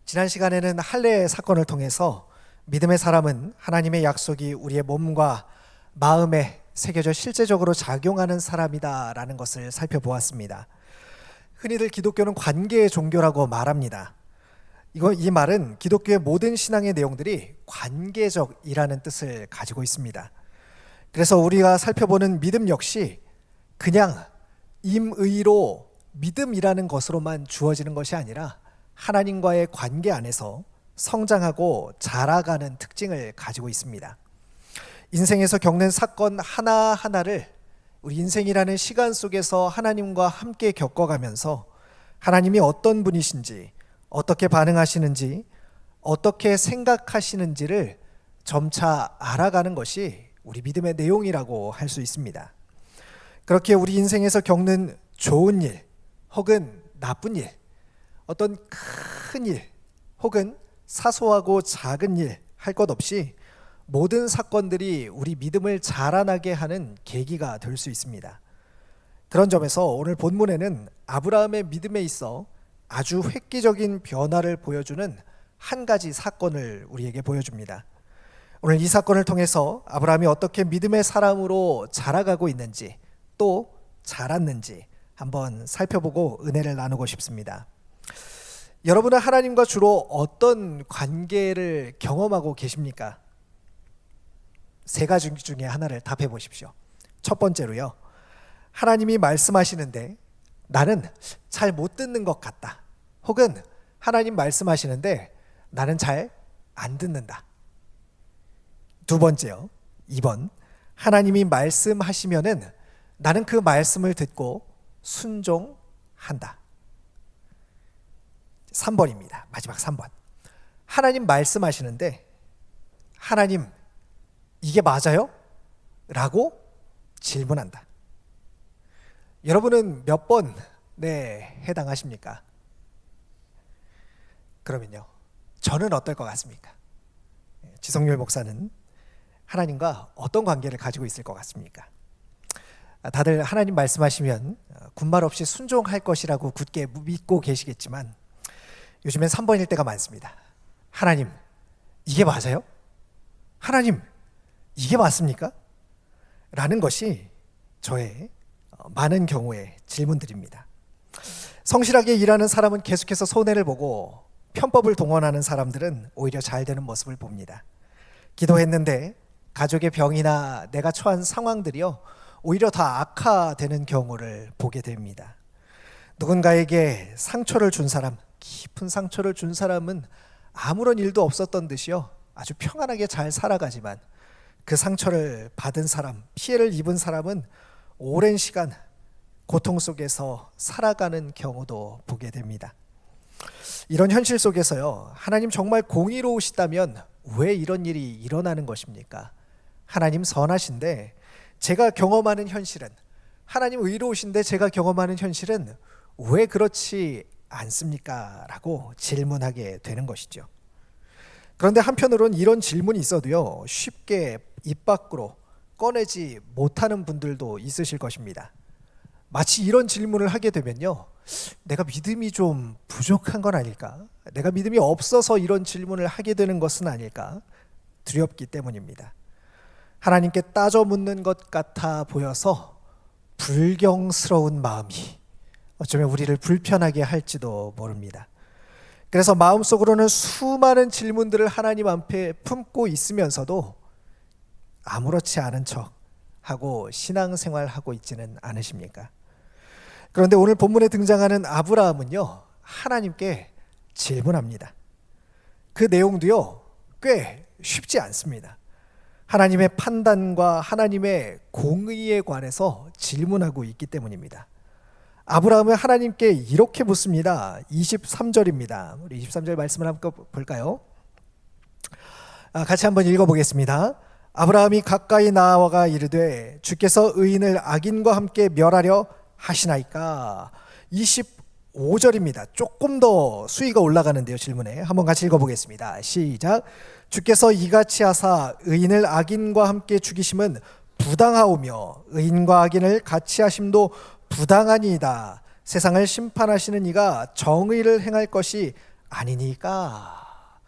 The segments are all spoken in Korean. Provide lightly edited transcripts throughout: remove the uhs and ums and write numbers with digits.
지난 시간에는 할례 사건을 통해서 믿음의 사람은 하나님의 약속이 우리의 몸과 마음에 새겨져 실제적으로 작용하는 사람이다라는 것을 살펴보았습니다. 흔히들 기독교는 관계의 종교라고 말합니다. 이 말은 기독교의 모든 신앙의 내용들이 관계적이라는 뜻을 가지고 있습니다. 그래서 우리가 살펴보는 믿음 역시 그냥 임의로 믿음이라는 것으로만 주어지는 것이 아니라 하나님과의 관계 안에서 성장하고 자라가는 특징을 가지고 있습니다. 인생에서 겪는 사건 하나하나를 우리 인생이라는 시간 속에서 하나님과 함께 겪어가면서 하나님이 어떤 분이신지, 어떻게 반응하시는지, 어떻게 생각하시는지를 점차 알아가는 것이 우리 믿음의 내용이라고 할 수 있습니다. 그렇게 우리 인생에서 겪는 좋은 일 혹은 나쁜 일, 어떤 큰 일 혹은 사소하고 작은 일 할 것 없이 모든 사건들이 우리 믿음을 자라나게 하는 계기가 될 수 있습니다. 그런 점에서 오늘 본문에는 아브라함의 믿음에 있어 아주 획기적인 변화를 보여주는 한 가지 사건을 우리에게 보여줍니다. 오늘 이 사건을 통해서 아브라함이 어떻게 믿음의 사람으로 자라가고 있는지 또 자랐는지 한번 살펴보고 은혜를 나누고 싶습니다. 여러분은 하나님과 주로 어떤 관계를 경험하고 계십니까? 세 가지 중에 하나를 답해 보십시오. 첫 번째로요, 하나님이 말씀하시는데 나는 잘 못 듣는 것 같다. 혹은 하나님 말씀하시는데 나는 잘 안 듣는다. 두 번째요, 2번, 하나님이 말씀하시면은 나는 그 말씀을 듣고 순종한다. 3번입니다. 마지막 3번. 하나님 말씀하시는데 하나님 이게 맞아요? 라고 질문한다. 여러분은 몇 번에 해당하십니까? 그러면요, 저는 어떨 것 같습니까? 지성렬 목사는 하나님과 어떤 관계를 가지고 있을 것 같습니까? 다들 하나님 말씀하시면 군말 없이 순종할 것이라고 굳게 믿고 계시겠지만 요즘엔 3번일 때가 많습니다. 하나님, 이게 맞아요? 하나님, 이게 맞습니까? 라는 것이 저의 많은 경우의 질문들입니다. 성실하게 일하는 사람은 계속해서 손해를 보고 편법을 동원하는 사람들은 오히려 잘 되는 모습을 봅니다. 기도했는데 가족의 병이나 내가 처한 상황들이요, 오히려 다 악화되는 경우를 보게 됩니다. 누군가에게 상처를 준 사람, 깊은 상처를 준 사람은 아무런 일도 없었던 듯이요, 아주 평안하게 잘 살아가지만 그 상처를 받은 사람, 피해를 입은 사람은 오랜 시간 고통 속에서 살아가는 경우도 보게 됩니다. 이런 현실 속에서요, 하나님 정말 공의로우시다면 왜 이런 일이 일어나는 것입니까? 하나님 선하신데 제가 경험하는 현실은, 하나님 의로우신데 제가 경험하는 현실은 왜 그렇지 않습니까? 라고 질문하게 되는 것이죠. 그런데 한편으로는 이런 질문이 있어도요, 쉽게 입 밖으로 꺼내지 못하는 분들도 있으실 것입니다. 마치 이런 질문을 하게 되면요, 내가 믿음이 좀 부족한 건 아닐까? 내가 믿음이 없어서 이런 질문을 하게 되는 것은 아닐까? 두렵기 때문입니다. 하나님께 따져 묻는 것 같아 보여서 불경스러운 마음이 어쩌면 우리를 불편하게 할지도 모릅니다. 그래서 마음속으로는 수많은 질문들을 하나님 앞에 품고 있으면서도 아무렇지 않은 척하고 신앙생활하고 있지는 않으십니까? 그런데 오늘 본문에 등장하는 아브라함은요, 하나님께 질문합니다. 그 내용도요, 꽤 쉽지 않습니다. 하나님의 판단과 하나님의 공의에 관해서 질문하고 있기 때문입니다. 아브라함은 하나님께 이렇게 묻습니다. 23절입니다. 우리 23절 말씀을 한번 볼까요? 같이 한번 읽어보겠습니다. 아브라함이 가까이 나아가 이르되 주께서 의인을 악인과 함께 멸하려 하시나이까? 25절입니다. 조금 더 수위가 올라가는데요, 질문에. 한번 같이 읽어보겠습니다. 시작. 주께서 이같이 하사 의인을 악인과 함께 죽이심은 부당하오며 의인과 악인을 같이 하심도 부당하니이다. 세상을 심판하시는 이가 정의를 행할 것이 아니니까.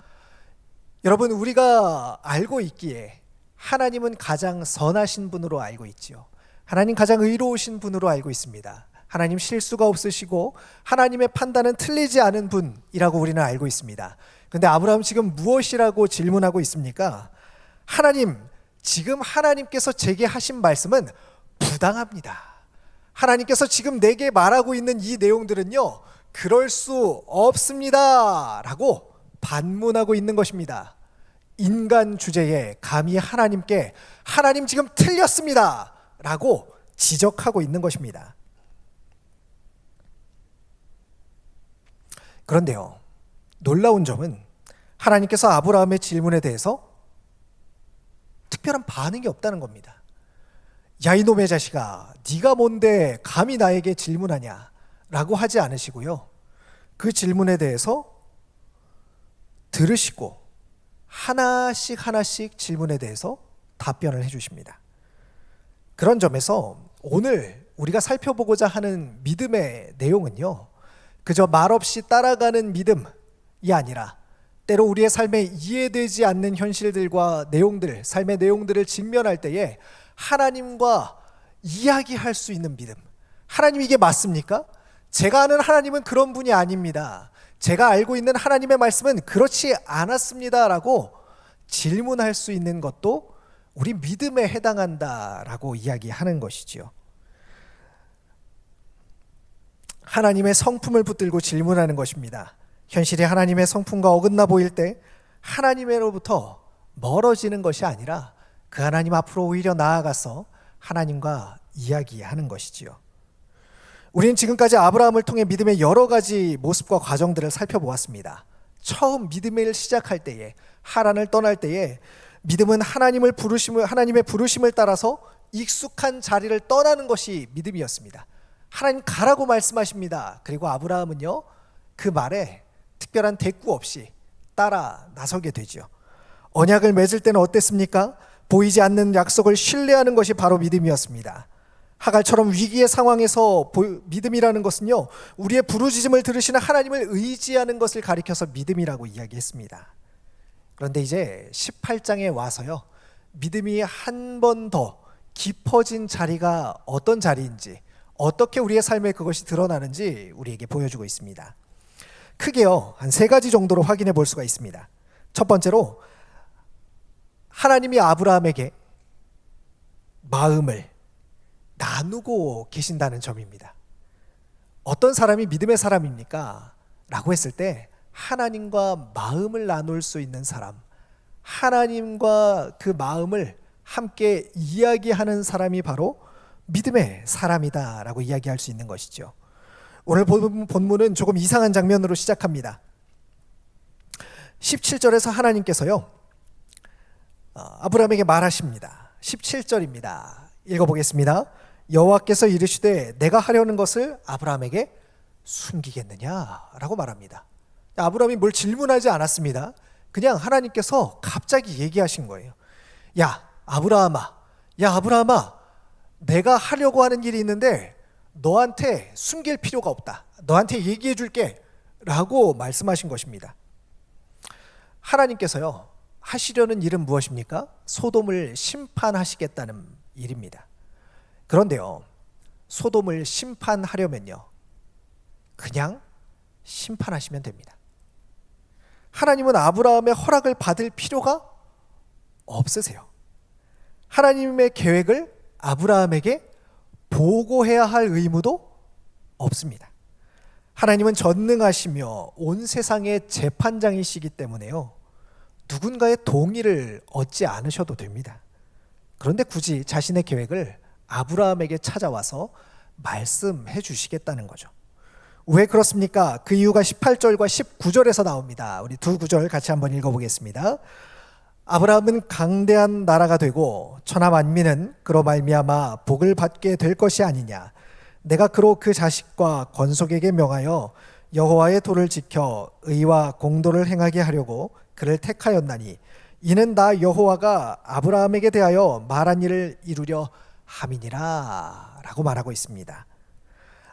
여러분, 우리가 알고 있기에 하나님은 가장 선하신 분으로 알고 있지요. 하나님 가장 의로우신 분으로 알고 있습니다. 하나님 실수가 없으시고 하나님의 판단은 틀리지 않은 분이라고 우리는 알고 있습니다. 그런데 아브라함 지금 무엇이라고 질문하고 있습니까? 하나님, 지금 하나님께서 제게 하신 말씀은 부당합니다. 하나님께서 지금 내게 말하고 있는 이 내용들은요, 그럴 수 없습니다 라고 반문하고 있는 것입니다. 인간 주제에 감히 하나님께 하나님 지금 틀렸습니다 라고 지적하고 있는 것입니다. 그런데요, 놀라운 점은 하나님께서 아브라함의 질문에 대해서 특별한 반응이 없다는 겁니다. 야, 이놈의 자식아, 네가 뭔데 감히 나에게 질문하냐 라고 하지 않으시고요, 그 질문에 대해서 들으시고 하나씩 하나씩 질문에 대해서 답변을 해주십니다. 그런 점에서 오늘 우리가 살펴보고자 하는 믿음의 내용은요, 그저 말없이 따라가는 믿음이 아니라 때로 우리의 삶에 이해되지 않는 현실들과 내용들, 삶의 내용들을 직면할 때에 하나님과 이야기할 수 있는 믿음. 하나님, 이게 맞습니까? 제가 아는 하나님은 그런 분이 아닙니다. 제가 알고 있는 하나님의 말씀은 그렇지 않았습니다 라고 질문할 수 있는 것도 우리 믿음에 해당한다라고 이야기하는 것이지요. 하나님의 성품을 붙들고 질문하는 것입니다. 현실이 하나님의 성품과 어긋나 보일 때 하나님으로부터 멀어지는 것이 아니라 그 하나님 앞으로 오히려 나아가서 하나님과 이야기하는 것이지요. 우리는 지금까지 아브라함을 통해 믿음의 여러 가지 모습과 과정들을 살펴보았습니다. 처음 믿음을 시작할 때에, 하란을 떠날 때에 믿음은 하나님의 부르심을 따라서 익숙한 자리를 떠나는 것이 믿음이었습니다. 하나님 가라고 말씀하십니다. 그리고 아브라함은요, 그 말에 특별한 대꾸 없이 따라 나서게 되죠. 언약을 맺을 때는 어땠습니까? 보이지 않는 약속을 신뢰하는 것이 바로 믿음이었습니다. 하갈처럼 위기의 상황에서 믿음이라는 것은요, 우리의 부르짖음을 들으시는 하나님을 의지하는 것을 가리켜서 믿음이라고 이야기했습니다. 그런데 이제 18장에 와서요, 믿음이 한 번 더 깊어진 자리가 어떤 자리인지, 어떻게 우리의 삶에 그것이 드러나는지 우리에게 보여주고 있습니다. 크게요, 한 3가지 정도로 확인해 볼 수가 있습니다. 첫 번째로, 하나님이 아브라함에게 마음을 나누고 계신다는 점입니다. 어떤 사람이 믿음의 사람입니까? 라고 했을 때 하나님과 마음을 나눌 수 있는 사람, 하나님과 그 마음을 함께 이야기하는 사람이 바로 믿음의 사람이다 라고 이야기할 수 있는 것이죠. 오늘 본문은 조금 이상한 장면으로 시작합니다. 17절에서 하나님께서요, 아브라함에게 말하십니다. 17절입니다. 읽어보겠습니다. 여호와께서 이르시되 내가 하려는 것을 아브라함에게 숨기겠느냐라고 말합니다. 아브라함이 뭘 질문하지 않았습니다. 그냥 하나님께서 갑자기 얘기하신 거예요. 야 아브라함아, 내가 하려고 하는 일이 있는데 너한테 숨길 필요가 없다. 너한테 얘기해 줄게 라고 말씀하신 것입니다. 하나님께서요, 하시려는 일은 무엇입니까? 소돔을 심판하시겠다는 일입니다. 그런데요, 소돔을 심판하려면요, 그냥 심판하시면 됩니다. 하나님은 아브라함의 허락을 받을 필요가 없으세요. 하나님의 계획을 아브라함에게 보고해야 할 의무도 없습니다. 하나님은 전능하시며 온 세상의 재판장이시기 때문에요, 누군가의 동의를 얻지 않으셔도 됩니다. 그런데 굳이 자신의 계획을 아브라함에게 찾아와서 말씀해 주시겠다는 거죠. 왜 그렇습니까? 그 이유가 18절과 19절에서 나옵니다. 우리 두 구절 같이 한번 읽어보겠습니다. 아브라함은 강대한 나라가 되고 천하 만민은 그로 말미암아 복을 받게 될 것이 아니냐. 내가 그로 그 자식과 건속에게 명하여 여호와의 도를 지켜 의와 공도를 행하게 하려고 그를 택하였나니 이는 나 여호와가 아브라함에게 대하여 말한 일을 이루려 함이니라 라고 말하고 있습니다.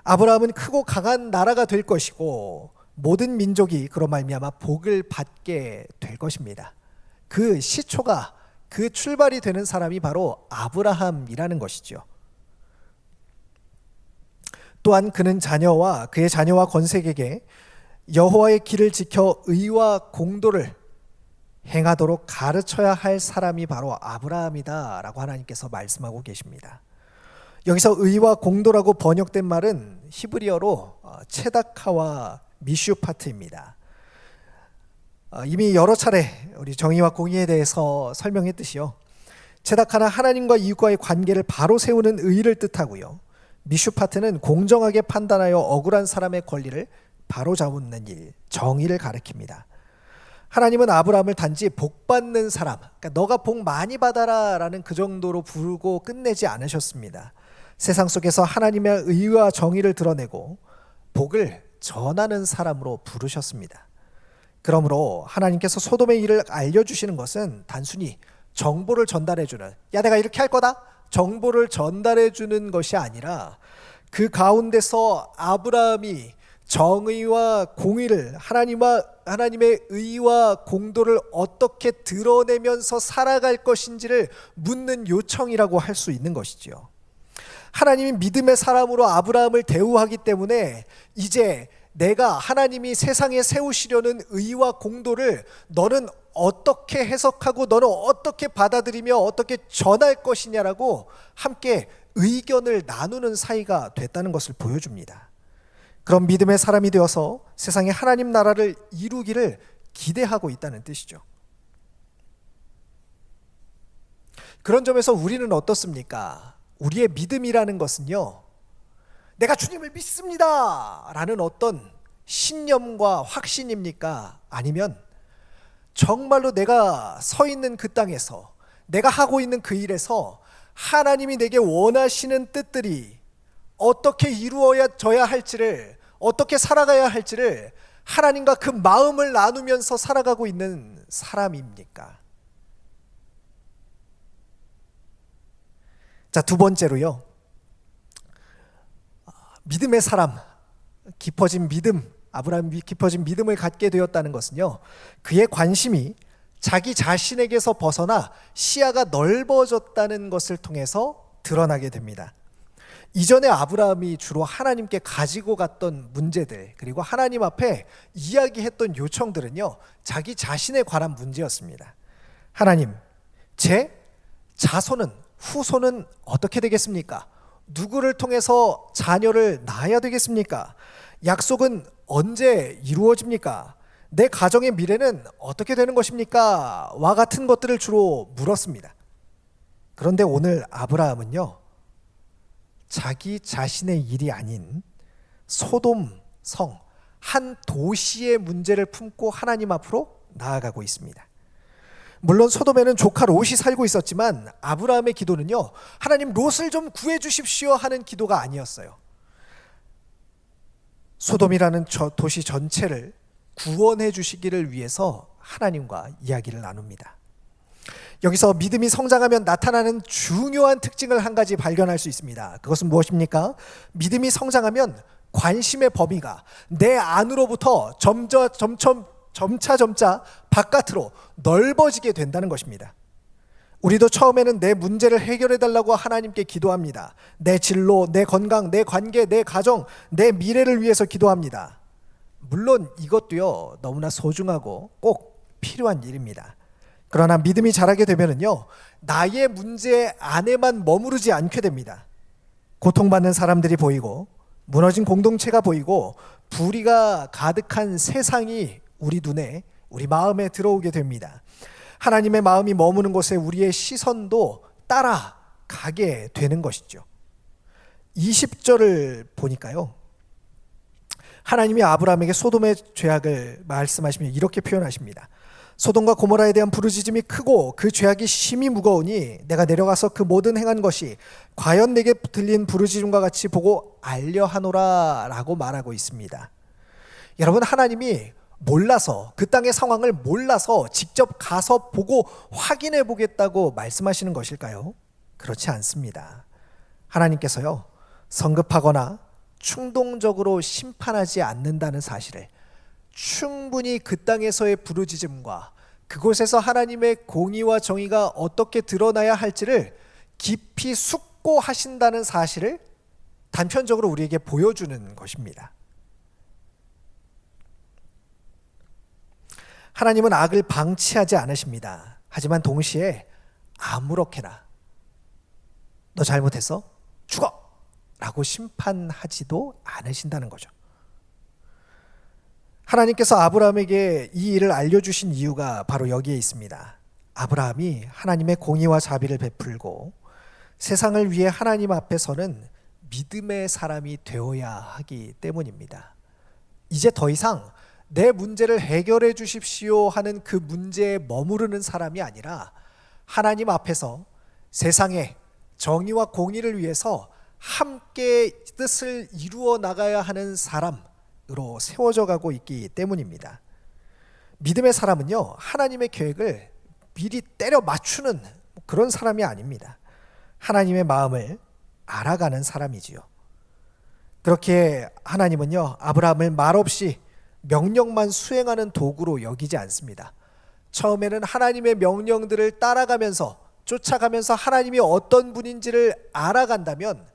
아브라함은 크고 강한 나라가 될 것이고 모든 민족이 그로 말미암아 복을 받게 될 것입니다. 그 시초가, 그 출발이 되는 사람이 바로 아브라함이라는 것이죠. 또한 그는 자녀와 그의 자녀와 건색에게 여호와의 길을 지켜 의와 공도를 행하도록 가르쳐야 할 사람이 바로 아브라함이다 라고 하나님께서 말씀하고 계십니다. 여기서 의와 공도라고 번역된 말은 히브리어로 체다카와 미슈파트입니다. 이미 여러 차례 우리 정의와 공의에 대해서 설명했듯이요, 체다카는 하나님과 이웃과의 관계를 바로 세우는 의를 뜻하고요, 미슈파트는 공정하게 판단하여 억울한 사람의 권리를 바로 잡는 일, 정의를 가리킵니다. 하나님은 아브라함을 단지 복 받는 사람, 그러니까 너가 복 많이 받아라 라는 그 정도로 부르고 끝내지 않으셨습니다. 세상 속에서 하나님의 의와 정의를 드러내고 복을 전하는 사람으로 부르셨습니다. 그러므로 하나님께서 소돔의 일을 알려주시는 것은 단순히 정보를 전달해주는, 야 내가 이렇게 할 거다 정보를 전달해주는 것이 아니라 그 가운데서 아브라함이 정의와 공의를, 하나님의 의와 공도를 어떻게 드러내면서 살아갈 것인지를 묻는 요청이라고 할 수 있는 것이지요. 하나님이 믿음의 사람으로 아브라함을 대우하기 때문에 이제 내가 하나님이 세상에 세우시려는 의와 공도를 너는 어떻게 해석하고 너는 어떻게 받아들이며 어떻게 전할 것이냐라고 함께 의견을 나누는 사이가 됐다는 것을 보여줍니다. 그런 믿음의 사람이 되어서 세상에 하나님 나라를 이루기를 기대하고 있다는 뜻이죠. 그런 점에서 우리는 어떻습니까? 우리의 믿음이라는 것은요, 내가 주님을 믿습니다 라는 어떤 신념과 확신입니까? 아니면 정말로 내가 서 있는 그 땅에서, 내가 하고 있는 그 일에서 하나님이 내게 원하시는 뜻들이 어떻게 이루어져야 할지를, 어떻게 살아가야 할지를 하나님과 그 마음을 나누면서 살아가고 있는 사람입니까? 자, 두 번째로요, 믿음의 사람, 깊어진 믿음, 아브라함이 깊어진 믿음을 갖게 되었다는 것은요, 그의 관심이 자기 자신에게서 벗어나 시야가 넓어졌다는 것을 통해서 드러나게 됩니다. 이전에 아브라함이 주로 하나님께 가지고 갔던 문제들, 그리고 하나님 앞에 이야기했던 요청들은요, 자기 자신에 관한 문제였습니다. 하나님, 제 자손은, 후손은 어떻게 되겠습니까? 누구를 통해서 자녀를 낳아야 되겠습니까? 약속은 언제 이루어집니까? 내 가정의 미래는 어떻게 되는 것입니까? 와 같은 것들을 주로 물었습니다. 그런데 오늘 아브라함은요, 자기 자신의 일이 아닌 소돔 성 한 도시의 문제를 품고 하나님 앞으로 나아가고 있습니다. 물론 소돔에는 조카 롯이 살고 있었지만 아브라함의 기도는요, 하나님 롯을 좀 구해 주십시오 하는 기도가 아니었어요. 소돔이라는 도시 전체를 구원해 주시기를 위해서 하나님과 이야기를 나눕니다. 여기서 믿음이 성장하면 나타나는 중요한 특징을 한 가지 발견할 수 있습니다. 그것은 무엇입니까? 믿음이 성장하면 관심의 범위가 내 안으로부터 점차 바깥으로 넓어지게 된다는 것입니다. 우리도 처음에는 내 문제를 해결해 달라고 하나님께 기도합니다. 내 진로, 내 건강, 내 관계, 내 가정, 내 미래를 위해서 기도합니다. 물론 이것도요, 너무나 소중하고 꼭 필요한 일입니다. 그러나 믿음이 자라게 되면은요, 나의 문제 안에만 머무르지 않게 됩니다. 고통받는 사람들이 보이고, 무너진 공동체가 보이고, 불의가 가득한 세상이 우리 눈에, 우리 마음에 들어오게 됩니다. 하나님의 마음이 머무는 곳에 우리의 시선도 따라가게 되는 것이죠. 20절을 보니까요, 하나님이 아브라함에게 소돔의 죄악을 말씀하시며 이렇게 표현하십니다. 소돔과 고모라에 대한 부르짖음이 크고 그 죄악이 심히 무거우니 내가 내려가서 그 모든 행한 것이 과연 내게 들린 부르짖음과 같이 보고 알려하노라 라고 말하고 있습니다. 여러분, 하나님이 몰라서, 그 땅의 상황을 몰라서 직접 가서 보고 확인해 보겠다고 말씀하시는 것일까요? 그렇지 않습니다. 하나님께서요, 성급하거나 충동적으로 심판하지 않는다는 사실을 충분히 그 땅에서의 부르짖음과 그곳에서 하나님의 공의와 정의가 어떻게 드러나야 할지를 깊이 숙고하신다는 사실을 단편적으로 우리에게 보여주는 것입니다. 하나님은 악을 방치하지 않으십니다. 하지만 동시에 아무렇게나 너 잘못했어? 죽어! 라고 심판하지도 않으신다는 거죠. 하나님께서 아브라함에게 이 일을 알려주신 이유가 바로 여기에 있습니다. 아브라함이 하나님의 공의와 자비를 베풀고 세상을 위해 하나님 앞에서는 믿음의 사람이 되어야 하기 때문입니다. 이제 더 이상 내 문제를 해결해 주십시오 하는 그 문제에 머무르는 사람이 아니라 하나님 앞에서 세상의 정의와 공의를 위해서 함께 뜻을 이루어 나가야 하는 사람으로 세워져 가고 있기 때문입니다. 믿음의 사람은요, 하나님의 계획을 미리 때려 맞추는 그런 사람이 아닙니다. 하나님의 마음을 알아가는 사람이지요. 그렇게 하나님은요, 아브라함을 말없이 명령만 수행하는 도구로 여기지 않습니다. 처음에는 하나님의 명령들을 따라가면서 쫓아가면서 하나님이 어떤 분인지를 알아간다면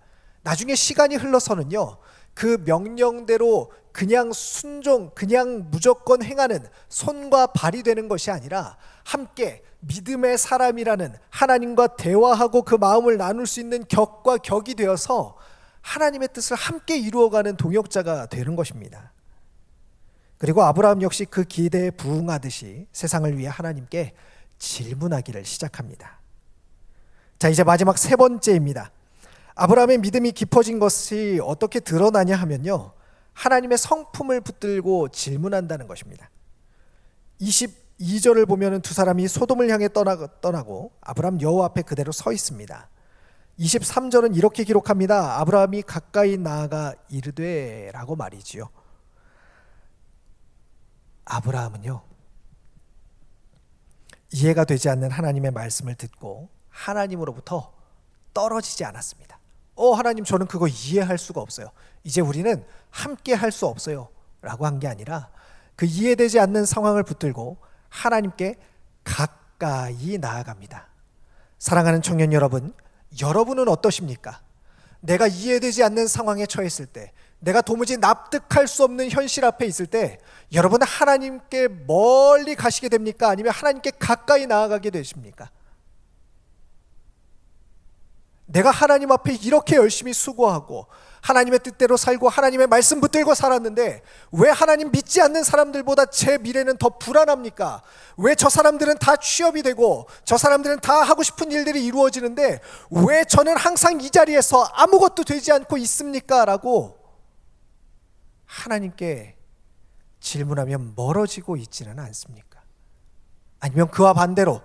나중에 시간이 흘러서는요, 그 명령대로 그냥 순종, 그냥 무조건 행하는 손과 발이 되는 것이 아니라 함께 믿음의 사람이라는 하나님과 대화하고 그 마음을 나눌 수 있는 격과 격이 되어서 하나님의 뜻을 함께 이루어가는 동역자가 되는 것입니다. 그리고 아브라함 역시 그 기대에 부응하듯이 세상을 위해 하나님께 질문하기를 시작합니다. 자, 이제 마지막 세 번째입니다. 아브라함의 믿음이 깊어진 것이 어떻게 드러나냐 하면요, 하나님의 성품을 붙들고 질문한다는 것입니다. 22절을 보면 두 사람이 소돔을 향해 떠나고 아브라함 여호와 앞에 그대로 서 있습니다. 23절은 이렇게 기록합니다. 아브라함이 가까이 나아가 이르되 라고 말이지요. 아브라함은요, 이해가 되지 않는 하나님의 말씀을 듣고 하나님으로부터 떨어지지 않았습니다. 하나님, 저는 그거 이해할 수가 없어요. 이제 우리는 함께 할 수 없어요 라고 한 게 아니라 그 이해되지 않는 상황을 붙들고 하나님께 가까이 나아갑니다. 사랑하는 청년 여러분, 여러분은 어떠십니까? 내가 이해되지 않는 상황에 처했을 때, 내가 도무지 납득할 수 없는 현실 앞에 있을 때 여러분은 하나님께 멀리 가시게 됩니까? 아니면 하나님께 가까이 나아가게 되십니까? 내가 하나님 앞에 이렇게 열심히 수고하고 하나님의 뜻대로 살고 하나님의 말씀 붙들고 살았는데 왜 하나님 믿지 않는 사람들보다 제 미래는 더 불안합니까? 왜 저 사람들은 다 취업이 되고 저 사람들은 다 하고 싶은 일들이 이루어지는데 왜 저는 항상 이 자리에서 아무것도 되지 않고 있습니까? 라고 하나님께 질문하면 멀어지고 있지는 않습니까? 아니면 그와 반대로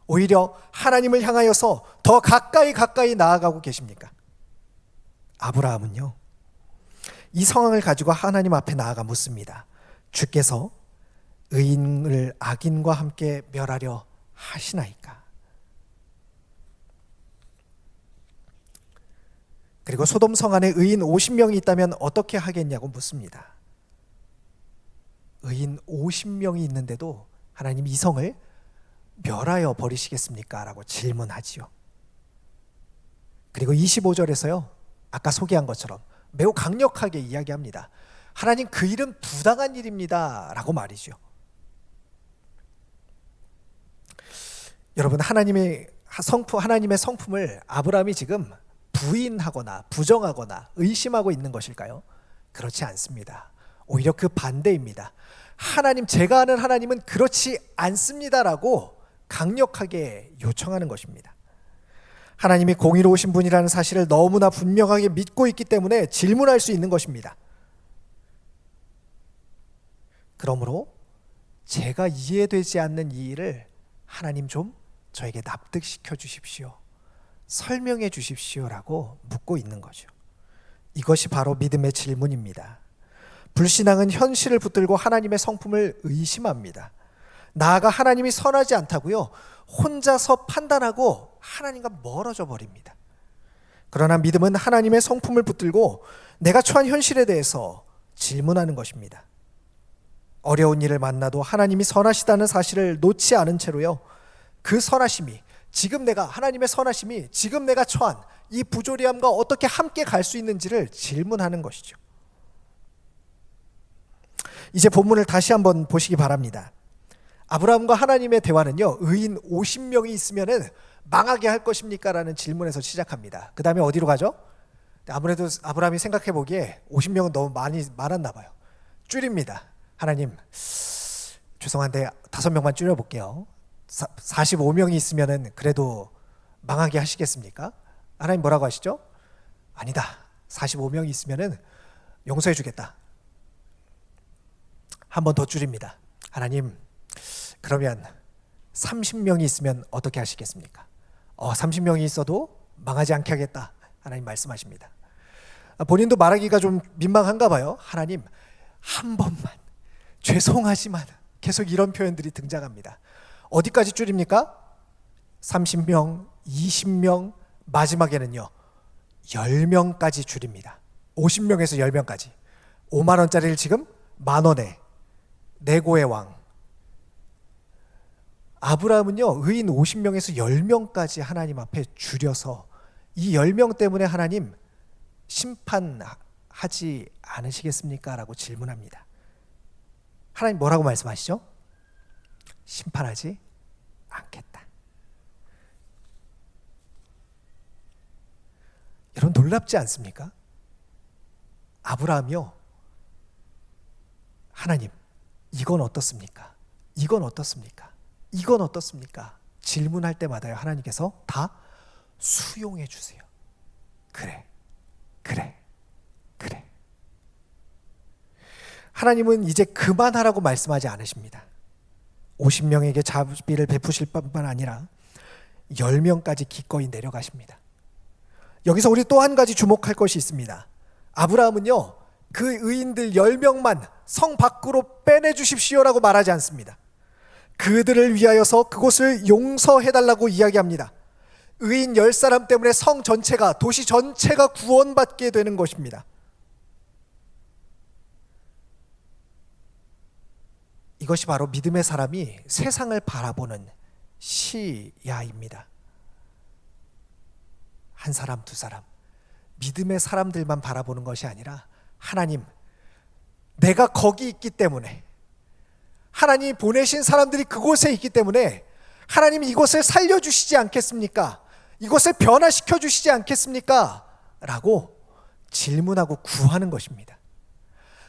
오히려 하나님을 향하여서 더 가까이 나아가고 계십니까? 아브라함은요, 이 상황을 가지고 하나님 앞에 나아가 묻습니다. 주께서 의인을 악인과 함께 멸하려 하시나이까? 그리고 소돔 성 안에 의인 50명이 있다면 어떻게 하겠냐고 묻습니다. 의인 50명이 있는데도 하나님 이 성을 멸하여 버리시겠습니까? 라고 질문하지요. 그리고 25절에서요, 아까 소개한 것처럼 매우 강력하게 이야기합니다. 하나님, 그 일은 부당한 일입니다 라고 말이죠. 여러분, 하나님의 성품을 아브라함이 지금 부인하거나 부정하거나 의심하고 있는 것일까요? 그렇지 않습니다. 오히려 그 반대입니다. 하나님, 제가 아는 하나님은 그렇지 않습니다라고 강력하게 요청하는 것입니다. 하나님이 공의로우신 분이라는 사실을 너무나 분명하게 믿고 있기 때문에 질문할 수 있는 것입니다. 그러므로 제가 이해되지 않는 이 일을 하나님 좀 저에게 납득시켜 주십시오, 설명해 주십시오라고 묻고 있는 거죠. 이것이 바로 믿음의 질문입니다. 불신앙은 현실을 붙들고 하나님의 성품을 의심합니다. 나아가 하나님이 선하지 않다고요, 혼자서 판단하고 하나님과 멀어져 버립니다. 그러나 믿음은 하나님의 성품을 붙들고 내가 처한 현실에 대해서 질문하는 것입니다. 어려운 일을 만나도 하나님이 선하시다는 사실을 놓지 않은 채로요, 그 선하심이 하나님의 선하심이 지금 내가 처한 이 부조리함과 어떻게 함께 갈 수 있는지를 질문하는 것이죠. 이제 본문을 다시 한번 보시기 바랍니다. 아브라함과 하나님의 대화는요, 의인 50명이 있으면은 망하게 할 것입니까? 라는 질문에서 시작합니다. 그 다음에 어디로 가죠? 아무래도 아브라함이 생각해 보기에 50명은 너무 많았나 봐요. 줄입니다. 하나님, 죄송한데 5명만 줄여볼게요. 45명이 있으면은 그래도 망하게 하시겠습니까? 하나님 뭐라고 하시죠? 아니다. 45명이 있으면은 용서해 주겠다. 한 번 더 줄입니다. 하나님, 그러면 30명이 있으면 어떻게 하시겠습니까? 30명이 있어도 망하지 않게 하겠다. 하나님 말씀하십니다. 본인도 말하기가 좀 민망한가 봐요. 하나님, 한 번만, 죄송하지만, 계속 이런 표현들이 등장합니다. 어디까지 줄입니까? 30명, 20명, 마지막에는요 10명까지 줄입니다. 50명에서 10명까지. 5만 원짜리를 지금 10,000원에 내고의 왕. 아브라함은요, 의인 50명에서 10명까지 하나님 앞에 줄여서 이 10명 때문에 하나님 심판하지 않으시겠습니까? 라고 질문합니다. 하나님 뭐라고 말씀하시죠? 심판하지 않겠다. 여러분, 놀랍지 않습니까? 아브라함이요, 하나님, 이건 어떻습니까? 이건 어떻습니까? 이건 어떻습니까? 질문할 때마다요, 하나님께서 다 수용해 주세요. 그래. 하나님은 이제 그만하라고 말씀하지 않으십니다. 50명에게 자비를 베푸실 뿐만 아니라 10명까지 기꺼이 내려가십니다. 여기서 우리 또 한 가지 주목할 것이 있습니다. 아브라함은요, 그 의인들 10명만 성 밖으로 빼내주십시오라고 말하지 않습니다. 그들을 위하여서 그곳을 용서해달라고 이야기합니다. 의인 10사람 때문에 성 전체가, 도시 전체가 구원받게 되는 것입니다. 이것이 바로 믿음의 사람이 세상을 바라보는 시야입니다. 한 사람, 두 사람, 믿음의 사람들만 바라보는 것이 아니라, 하나님, 내가 거기 있기 때문에, 하나님이 보내신 사람들이 그곳에 있기 때문에 하나님 이곳을 살려주시지 않겠습니까? 이곳을 변화시켜 주시지 않겠습니까? 라고 질문하고 구하는 것입니다.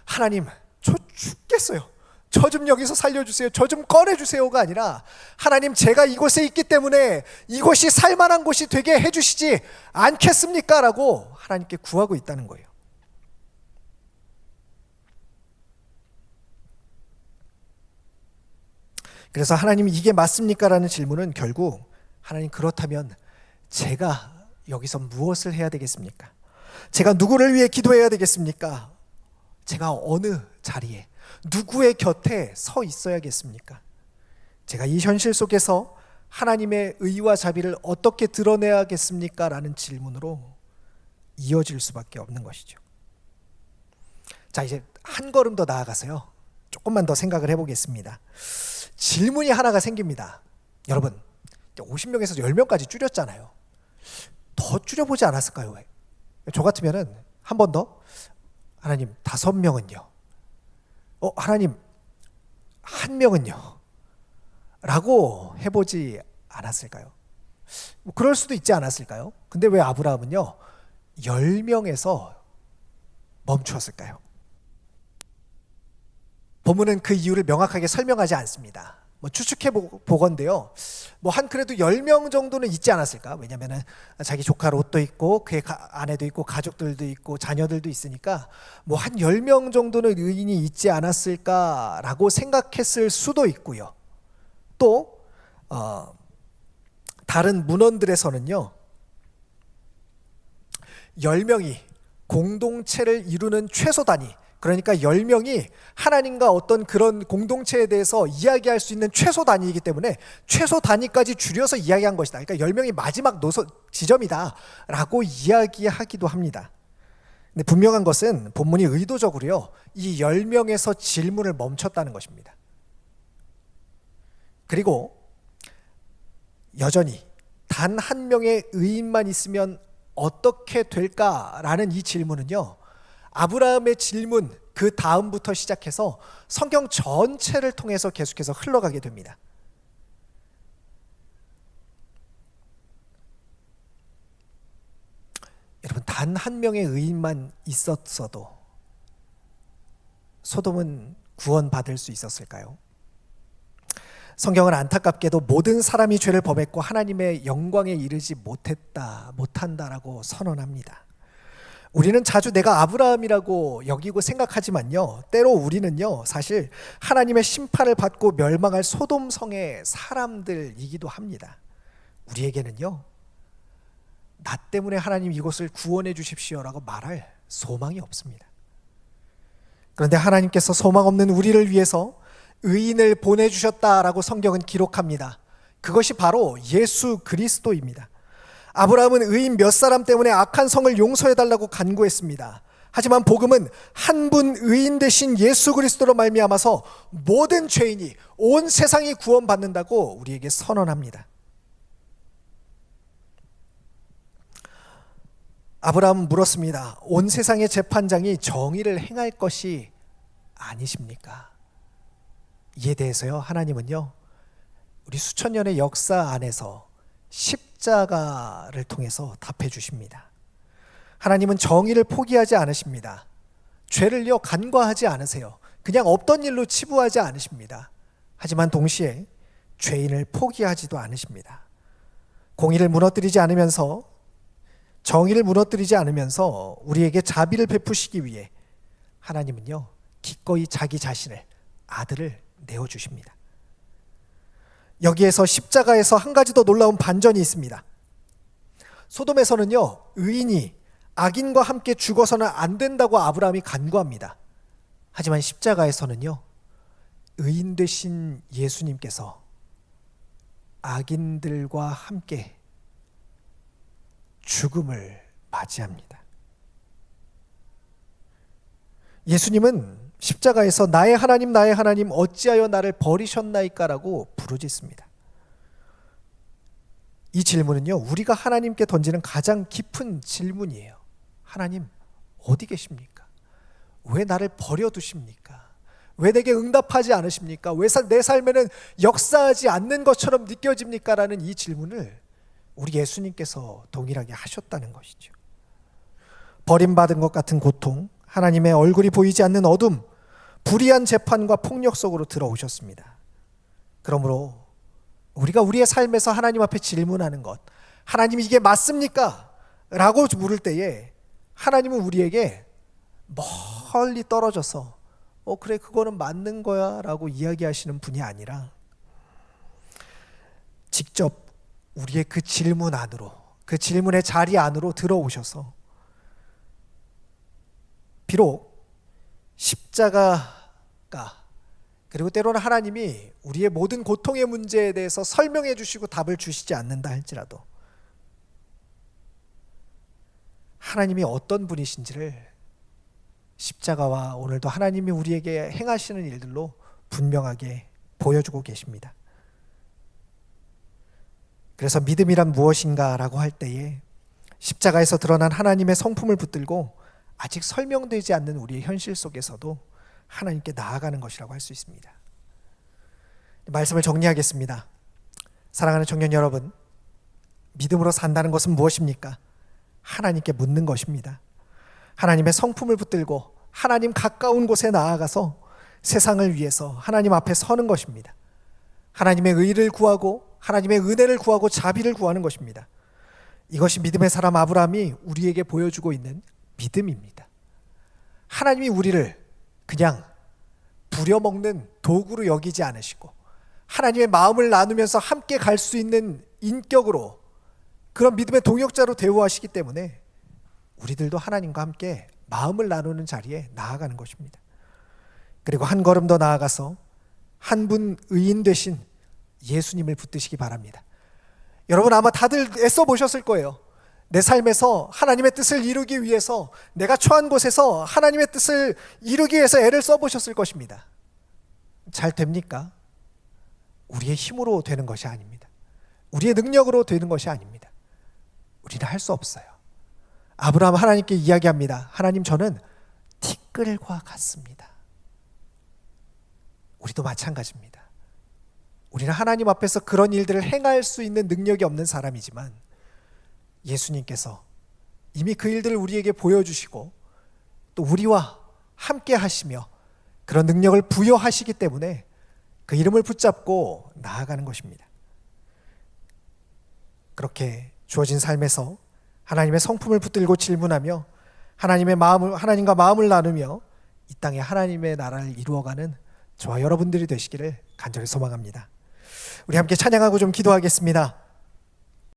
하나님, 저 죽겠어요. 저 좀 여기서 살려주세요. 저 좀 꺼내주세요가 아니라, 하나님, 제가 이곳에 있기 때문에 이곳이 살만한 곳이 되게 해주시지 않겠습니까? 라고 하나님께 구하고 있다는 거예요. 그래서 하나님이 이게 맞습니까? 라는 질문은 결국, 하나님, 그렇다면 제가 여기서 무엇을 해야 되겠습니까? 제가 누구를 위해 기도해야 되겠습니까? 제가 어느 자리에, 누구의 곁에 서 있어야겠습니까? 제가 이 현실 속에서 하나님의 의와 자비를 어떻게 드러내야겠습니까? 라는 질문으로 이어질 수밖에 없는 것이죠. 자, 이제 한 걸음 더 나아가서요, 조금만 더 생각을 해보겠습니다. 질문이 하나가 생깁니다. 여러분, 50명에서 10명까지 줄였잖아요. 더 줄여보지 않았을까요? 저 같으면은 한 번 더, 하나님, 5명은요? 하나님, 1명은요? 라고 해보지 않았을까요? 그럴 수도 있지 않았을까요? 근데 왜 아브라함은요 10명에서 멈추었을까요? 본문은 그 이유를 명확하게 설명하지 않습니다. 추측해 보건데요, 그래도 10명 정도는 있지 않았을까? 왜냐면은 자기 조카 롯도 있고 그의 아내도 있고 가족들도 있고 자녀들도 있으니까 한 10명 정도는 의인이 있지 않았을까라고 생각했을 수도 있고요. 또 다른 문헌들에서는요, 10명이 공동체를 이루는 최소 단위, 그러니까 10명이 하나님과 어떤 그런 공동체에 대해서 이야기할 수 있는 최소 단위이기 때문에 최소 단위까지 줄여서 이야기한 것이다. 그러니까 10명이 마지막 지점이다 라고 이야기하기도 합니다. 근데 분명한 것은 본문이 의도적으로요, 이 10명에서 질문을 멈췄다는 것입니다. 그리고 여전히 단 한 명의 의인만 있으면 어떻게 될까라는 이 질문은요, 아브라함의 질문 그 다음부터 시작해서 성경 전체를 통해서 계속해서 흘러가게 됩니다. 여러분, 단 한 명의 의인만 있었어도 소돔은 구원받을 수 있었을까요? 성경은 안타깝게도 모든 사람이 죄를 범했고 하나님의 영광에 이르지 못한다라고 선언합니다. 우리는 자주 내가 아브라함이라고 여기고 생각하지만요, 때로 우리는요, 사실 하나님의 심판을 받고 멸망할 소돔성의 사람들이기도 합니다. 우리에게는요, 나 때문에 하나님 이곳을 구원해 주십시오라고 말할 소망이 없습니다. 그런데 하나님께서 소망 없는 우리를 위해서 의인을 보내주셨다라고 성경은 기록합니다. 그것이 바로 예수 그리스도입니다. 아브라함은 의인 몇 사람 때문에 악한 성을 용서해달라고 간구했습니다. 하지만 복음은 한 분 의인 되신 예수 그리스도로 말미암아서 모든 죄인이, 온 세상이 구원받는다고 우리에게 선언합니다. 아브라함은 물었습니다. 온 세상의 재판장이 정의를 행할 것이 아니십니까? 이에 대해서요, 하나님은요, 우리 수천 년의 역사 안에서 십자가를 통해서 답해 주십니다. 하나님은 정의를 포기하지 않으십니다. 죄를요, 간과하지 않으세요. 그냥 없던 일로 치부하지 않으십니다. 하지만 동시에 죄인을 포기하지도 않으십니다. 공의를 무너뜨리지 않으면서, 정의를 무너뜨리지 않으면서 우리에게 자비를 베푸시기 위해 하나님은요, 기꺼이 자기 자신을, 아들을 내어주십니다. 여기에서 십자가에서 한 가지 더 놀라운 반전이 있습니다. 소돔에서는요, 의인이 악인과 함께 죽어서는 안 된다고 아브라함이 간구합니다. 하지만 십자가에서는요, 의인 되신 예수님께서 악인들과 함께 죽음을 맞이합니다. 예수님은 십자가에서 나의 하나님 어찌하여 나를 버리셨나이까라고 부르짖습니다. 이 질문은요, 우리가 하나님께 던지는 가장 깊은 질문이에요. 하나님, 어디 계십니까? 왜 나를 버려두십니까? 왜 내게 응답하지 않으십니까? 왜 내 삶에는 역사하지 않는 것처럼 느껴집니까? 라는 이 질문을 우리 예수님께서 동일하게 하셨다는 것이죠. 버림받은 것 같은 고통, 하나님의 얼굴이 보이지 않는 어둠, 불의한 재판과 폭력 속으로 들어오셨습니다. 그러므로 우리가 우리의 삶에서 하나님 앞에 질문하는 것, 하나님 이게 맞습니까? 라고 물을 때에 하나님은 우리에게 멀리 떨어져서 그래, 그거는 맞는 거야 라고 이야기하시는 분이 아니라 직접 우리의 그 질문 안으로, 그 질문의 자리 안으로 들어오셔서, 비록 십자가가, 그리고 때로는 하나님이 우리의 모든 고통의 문제에 대해서 설명해 주시고 답을 주시지 않는다 할지라도 하나님이 어떤 분이신지를 십자가와 오늘도 하나님이 우리에게 행하시는 일들로 분명하게 보여주고 계십니다. 그래서 믿음이란 무엇인가 라고 할 때에 십자가에서 드러난 하나님의 성품을 붙들고 아직 설명되지 않는 우리의 현실 속에서도 하나님께 나아가는 것이라고 할 수 있습니다. 말씀을 정리하겠습니다. 사랑하는 청년 여러분, 믿음으로 산다는 것은 무엇입니까? 하나님께 묻는 것입니다. 하나님의 성품을 붙들고 하나님 가까운 곳에 나아가서 세상을 위해서 하나님 앞에 서는 것입니다. 하나님의 의를 구하고 하나님의 은혜를 구하고 자비를 구하는 것입니다. 이것이 믿음의 사람 아브라함이 우리에게 보여주고 있는 믿음입니다. 하나님이 우리를 그냥 부려먹는 도구로 여기지 않으시고 하나님의 마음을 나누면서 함께 갈 수 있는 인격으로, 그런 믿음의 동역자로 대우하시기 때문에 우리들도 하나님과 함께 마음을 나누는 자리에 나아가는 것입니다. 그리고 한 걸음 더 나아가서 한 분 의인 되신 예수님을 붙드시기 바랍니다. 여러분 아마 다들 애써 보셨을 거예요. 내 삶에서 하나님의 뜻을 이루기 위해서 내가 처한 곳에서 하나님의 뜻을 이루기 위해서 애를 써보셨을 것입니다. 잘 됩니까? 우리의 힘으로 되는 것이 아닙니다. 우리의 능력으로 되는 것이 아닙니다. 우리는 할 수 없어요. 아브라함 하나님께 이야기합니다. 하나님, 저는 티끌과 같습니다. 우리도 마찬가지입니다. 우리는 하나님 앞에서 그런 일들을 행할 수 있는 능력이 없는 사람이지만 예수님께서 이미 그 일들을 우리에게 보여주시고 또 우리와 함께 하시며 그런 능력을 부여하시기 때문에 그 이름을 붙잡고 나아가는 것입니다. 그렇게 주어진 삶에서 하나님의 성품을 붙들고 질문하며 하나님과 마음을 나누며 이 땅에 하나님의 나라를 이루어가는 저와 여러분들이 되시기를 간절히 소망합니다. 우리 함께 찬양하고 좀 기도하겠습니다.